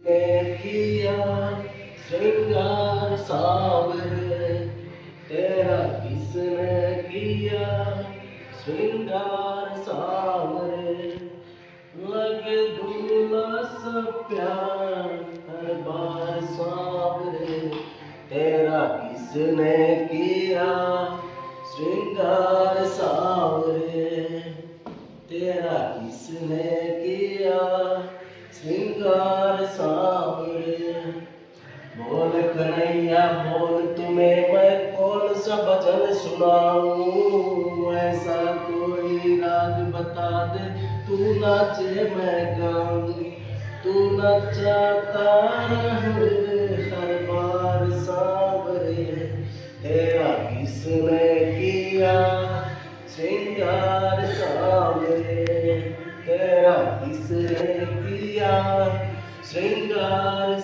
ने किया श्रृंगार सावरे, तेरा किसने किया श्रृंगार सावरे। लगे दूल्हा सा प्यार हर बार सावरे, तेरा किसने किया श्रृंगार सावरे, तेरा किसने किया श्रृंगार सावरे। बोल कन्हैया बोल तुम्हें मैं कौन सा भजन सुनाऊं, ऐसा कोई राग बता दे तू नाचे मैं गाऊं। तू नचाता रहे हर बार सावरे, तेरा किसने किया श्रृंगार सावरे, तेरा किसने किया श्रृंगार